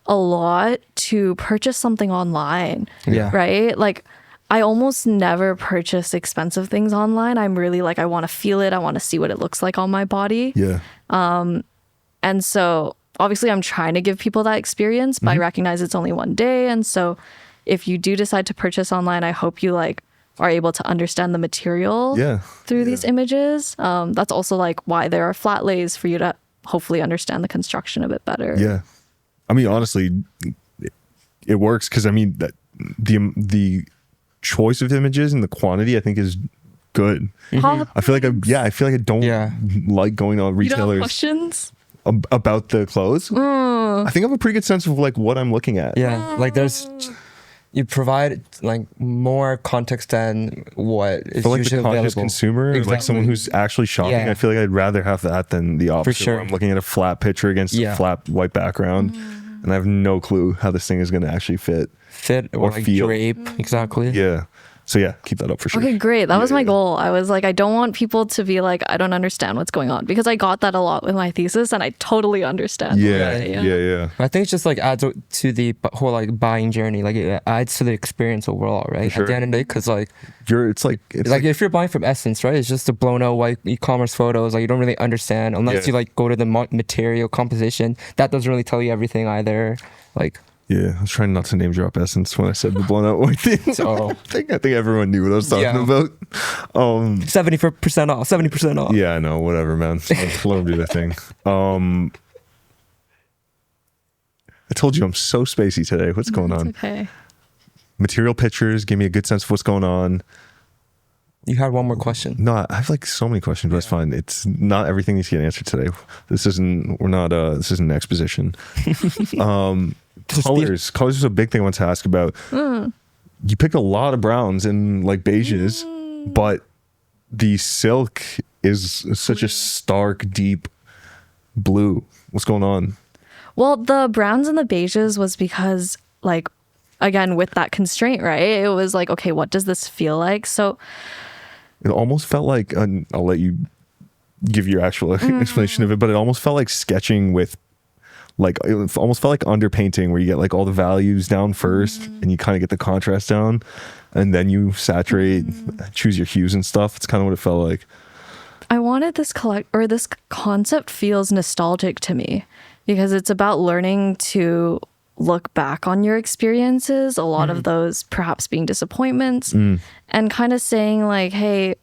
a lot to purchase something online. Yeah. Right? Like I almost never purchase expensive things online. I'm really like, I want to feel it. I want to see what it looks like on my body. Yeah. And so obviously I'm trying to give people that experience, but I recognize it's only one day. And so if you do decide to purchase online, I hope you like are able to understand the material through these images. That's also like why there are flat lays for you to hopefully understand the construction a bit better. Yeah. I mean, honestly, it works because I mean that the choice of images and the quantity I think is good. I feel like I don't like going on You don't have retailers questions? about the clothes. I think I have a pretty good sense of like what I'm looking at. Yeah, like you provide like more context than what is For like usually the conscious available. consumer, like Exactly. someone who's actually shopping, Yeah. I feel like I'd rather have that than the opposite. sure. Where I'm looking at a flat picture against a flat white background, and I have no clue how this thing is going to actually fit or like feel. drape. Exactly. Yeah. So yeah, keep that up for sure. Okay, great. That was my goal. I was like, I don't want people to be like, I don't understand what's going on, because I got that a lot with my thesis and I totally understand. Yeah. I think it's just like adds to the whole like buying journey. Like it adds to the experience overall, right? Sure. At the end of the day, because like It's like if you're buying from Essence, right? It's just the blown out white e-commerce photos. Like you don't really understand unless you like go to the material composition. That doesn't really tell you everything either. Like. Yeah, I was trying not to name drop Essence when I said the blown out white thing. So I think everyone knew what I was talking about. 70% off. 70% off. Yeah, I know. Whatever, man. Let them do their thing. I told you I'm so spacey today. What's going on? Okay. Material pictures. Give me a good sense of what's going on. You had one more question. No, I have like so many questions, but it's fine. It's not everything needs to get answered today. This isn't an exposition. Colors is a big thing I want to ask about. You picked a lot of browns and like beiges, but the silk is such a stark, deep blue. What's going on? Well, the browns and the beiges was because, like, again, with that constraint, right? It was like, okay, what does this feel like? So it almost felt like, I'll let you give your actual explanation of it, but it almost felt like sketching with, like, it almost felt like underpainting, where you get like all the values down first and you kind of get the contrast down and then you saturate, choose your hues and stuff. It's kind of what it felt like. I wanted this this concept feels nostalgic to me, because it's about learning to look back on your experiences, a lot of those perhaps being disappointments, and kind of saying like, hey,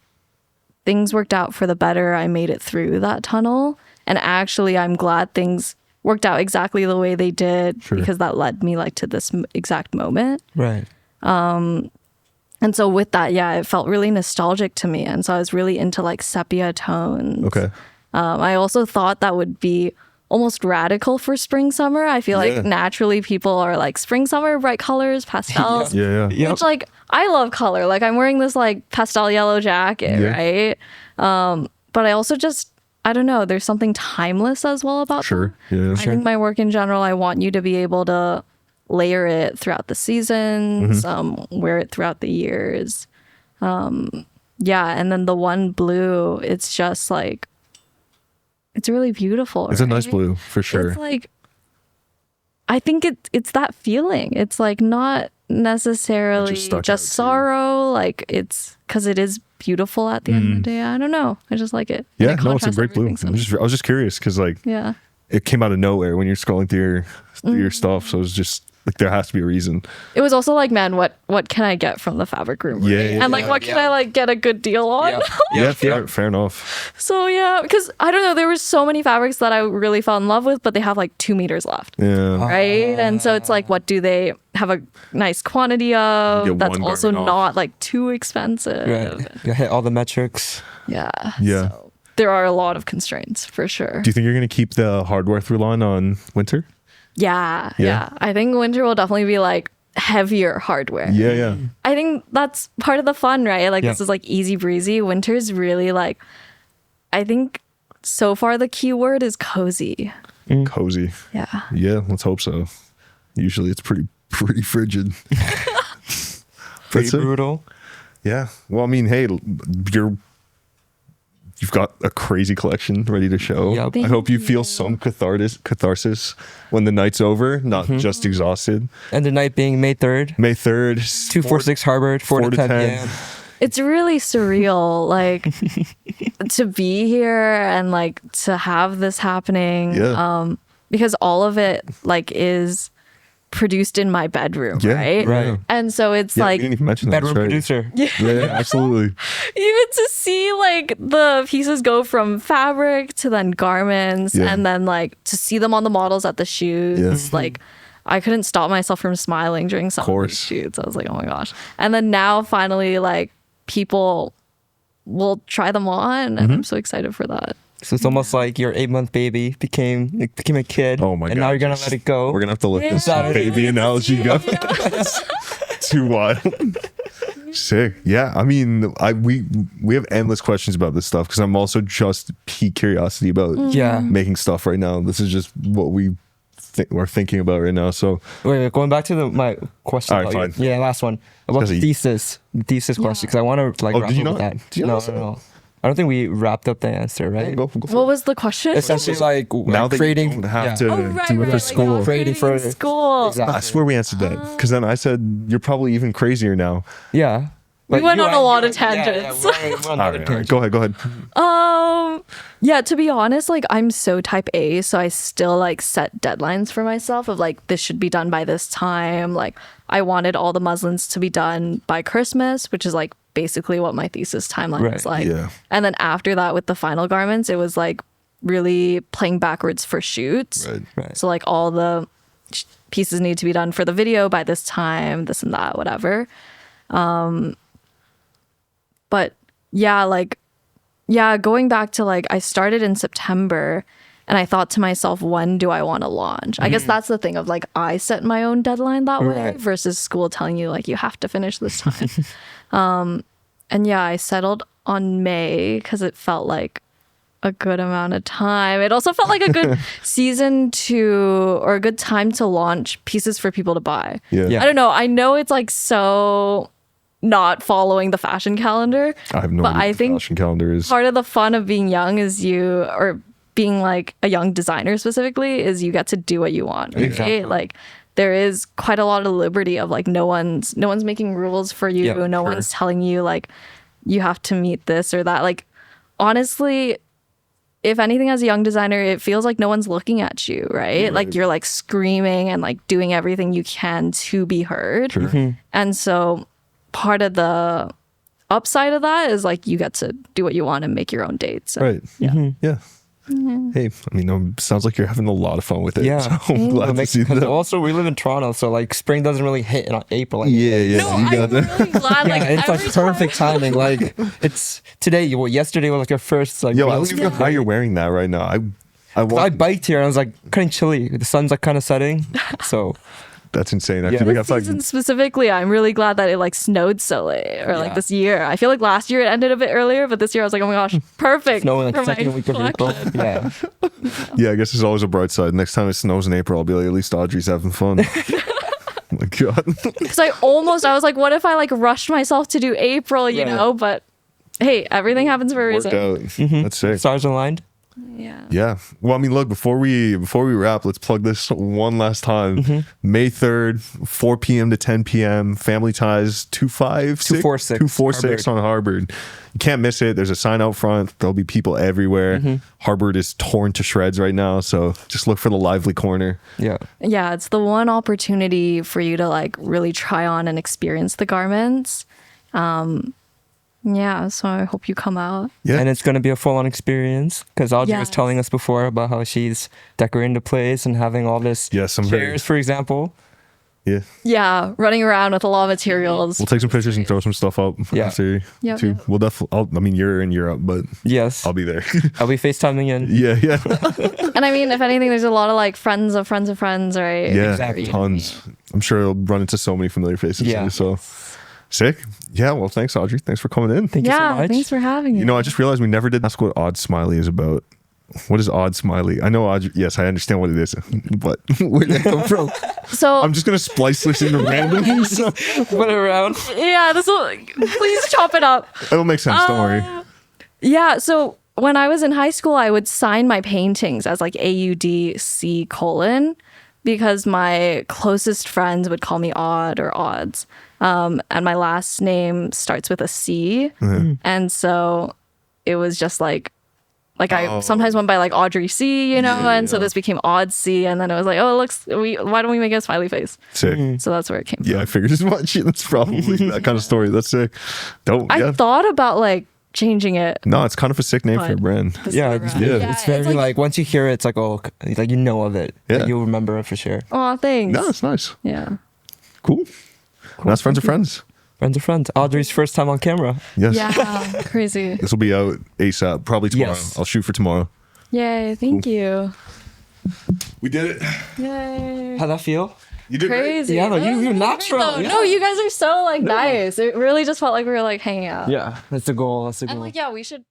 things worked out for the better. I made it through that tunnel. And actually, I'm glad things worked out exactly the way they did, because that led me like to this exact moment. Right. And so with that, it felt really nostalgic to me. And so I was really into like sepia tones. Okay. I also thought that would be almost radical for spring, summer. I feel like naturally people are like spring, summer, bright colors, pastels. Which like, I love color. Like I'm wearing this like pastel yellow jacket, right? But I also just, I don't know, there's something timeless as well about them. I think my work in general, I want you to be able to layer it throughout the seasons, wear it throughout the years. And then the one blue, it's just like, it's really beautiful. It's a nice blue for sure. It's like, I think it's that feeling. It's like not necessarily just sorrow. Like it's because it is beautiful at the end of the day. I don't know. I just like it. Yeah, no, it's a great blue. I was just curious because like it came out of nowhere when you're scrolling through your stuff. So it was just like there has to be a reason. It was also like, man, what can I get from the fabric room? And like, what can I like get a good deal on? Fair enough. So because I don't know, there were so many fabrics that I really fell in love with, but they have like 2 meters left. Right. And so it's like, what do they have a nice quantity of that's also not like too expensive? Right. You hit all the metrics. So there are a lot of constraints for sure. Do you think you're going to keep the hardware through line on winter? Yeah. I think winter will definitely be like heavier hardware. I think that's part of the fun, right? Like this is like easy breezy. Winter's really like, I think so far the key word is cozy. Cozy. Yeah, let's hope so. Usually it's pretty frigid. Pretty brutal. Yeah. Well, I mean, hey, you've got a crazy collection ready to show. Yep. I hope you Thank feel you. some catharsis when the night's over, not just exhausted. And the night being May 3rd, May 3rd, 246 Harvard, 4 to 10 p.m. It's really surreal, like to be here and like to have this happening. Yeah. Because all of it like is produced in my bedroom, Yeah, right? Right. And so it's Yeah, like we didn't even mention that. Bedroom That's right. producer. Yeah, absolutely. even to see like the pieces go from fabric to then garments, Yeah. and then like to see them on the models at the shoots. Yeah. Like I couldn't stop myself from smiling during some of these course. shoots. I was like, oh my gosh. And then now finally like people will try them on, and I'm so excited for that. So it's almost like your 8-month baby became a kid. Oh my and god. now you're gonna let it go. We're gonna have to let this Yeah. baby analogy go. Too wild. Sick. Yeah. I mean, we have endless questions about this stuff because I'm also just peak curiosity about Yeah. making stuff right now. This is just what we're thinking about right now. So Wait, going back to my question. All right, about fine. Yeah, last one about the Because thesis question, because I want to like Oh, wrap did you up with not? that. Did you No, not? no. I don't think we wrapped up the answer, right? go for What was the question? Essentially, like now that creating. you don't have to Oh, do right, it right, for like school. not Creating for- school. Exactly. I swear we answered that because then I said you're probably even crazier now. Yeah. We But went you on are- a lot of yeah, yeah, tangents. we're on All another right, tangent. go ahead. Yeah, to be honest, like I'm so type A, so I still like set deadlines for myself of like this should be done by this time. Like I wanted all the muslins to be done by Christmas, which is like basically what my thesis timeline Right, was like. yeah. And then after that with the final garments, it was like really playing backwards for shoots. Right. Right. So like all the pieces need to be done for the video by this time, this and that, whatever. But yeah, like, yeah, going back to like, I started in September and I thought to myself, when do I want to launch? I guess that's the thing of like, I set my own deadline that way Right. versus school telling you like, you have to finish this time. And yeah, I settled on May because it felt like a good amount of time. It also felt like a good season or a good time to launch pieces for people to buy. Yeah. Yeah. I don't know. I know it's like so not following the fashion calendar. I have no But idea I what the think fashion calendar is. Part of the fun of being young or being like a young designer specifically is you get to do what you want, right? Exactly. Like there is quite a lot of liberty of like no one's making rules for you. Yeah, no sure. one's telling you like you have to meet this or that. Like honestly, if anything, as a young designer, it feels like no one's looking at you, right? Like you're like screaming and like doing everything you can to be heard. And so part of the upside of that is like you get to do what you want and make your own dates. And Right. Mm-hmm. Yeah. Hey, I mean, sounds like you're having a lot of fun with it. Yeah. So I'm glad to see Because that. also we live in Toronto, so like spring doesn't really hit in April. Yeah. No, you I'm got that. really glad. Like Yeah, it's like every time- perfect timing. Like it's today. Well, yesterday was like your first like. Yo, I real don't even know how you're wearing that right now. I I want, biked here and I was like kind of chilly. The sun's like kind of setting, so that's insane. I Yeah. feel like This that's season like specifically, I'm really glad that it like snowed so late, or like Yeah. this year. I feel like last year it ended a bit earlier, but this year I was like, oh my gosh, perfect. snow in like for my second week of April. collection. Yeah, yeah. I guess there's always a bright side. Next time it snows in April, I'll be like, at least Audrey's having fun. Oh my god. Because I was like, what if I like rushed myself to do April, you Right. know? But hey, everything happens for a Worked reason. out. That's sick. stars aligned. Yeah. Yeah. Well, I mean, look, before we wrap, let's plug this one last time. May 3rd, 4 p.m. to 10 p.m. Family Ties 246 246 on Harvard. You can't miss it. There's a sign out front. There'll be people everywhere. Harvard is torn to shreds right now, so just look for the lively corner. Yeah, Yeah, it's the one opportunity for you to like really try on and experience the garments. Yeah, so I hope you come out. Yeah. and it's gonna be a full-on experience because Audrey was Yes. telling us before about how she's decorating the place and having all this Yes, I'm very- chairs, for example. Yeah. Yeah, running around with a lot of materials. We'll take some pictures and throw some stuff up Yeah. after Yep, too. yep. We'll definitely. I mean, you're in Europe, but Yes, I'll be there. I'll be FaceTiming in. yeah. And I mean, if anything, there's a lot of like friends of friends of friends, right? Yeah, Exactly. tons. I'm sure it'll run into so many familiar faces. Yeah. Too, so sick. Yeah. Well, thanks, Audrey. Thanks for coming in. Thank you so Yeah, much. thanks for having me. You know, I just realized we never did ask what audsmiley is about. What is audsmiley? I know Audrey. Yes, I understand what it is, but where did that come from? So I'm just gonna splice this into random. Put it around. yeah, this will please chop it up. It'll make sense. Don't worry. Yeah, so when I was in high school, I would sign my paintings as like AUDC : because my closest friends would call me Aud or Odds. And my last name starts with a C. And so it was just like I sometimes went by like Audrey C, and so this became Odd C. And then it was like, oh, why don't we make a smiley face? Sick. So that's where it came from. Yeah, I figured as much. That's probably that kind of story. That's sick. I thought about like changing it. No, it's kind of a sick name for a brand. Yeah, it's very like once you hear it, it's like, oh, like you know of it. Yeah. Like, you'll remember it for sure. Oh, thanks. No, it's nice. Yeah. Cool. That's friends of friends. Friends of friends. Audrey's first time on camera. Yes. Yeah, crazy. This will be out ASAP, probably tomorrow. Yes. I'll shoot for tomorrow. Yay, thank you. We did it. Yay. How'd that feel? You did Crazy. Yeah, no, That was you're really natural. great, though. Yeah. No, you guys are so like nice. It really just felt like we were like hanging out. Yeah, that's the goal. That's the goal. And like, yeah, we should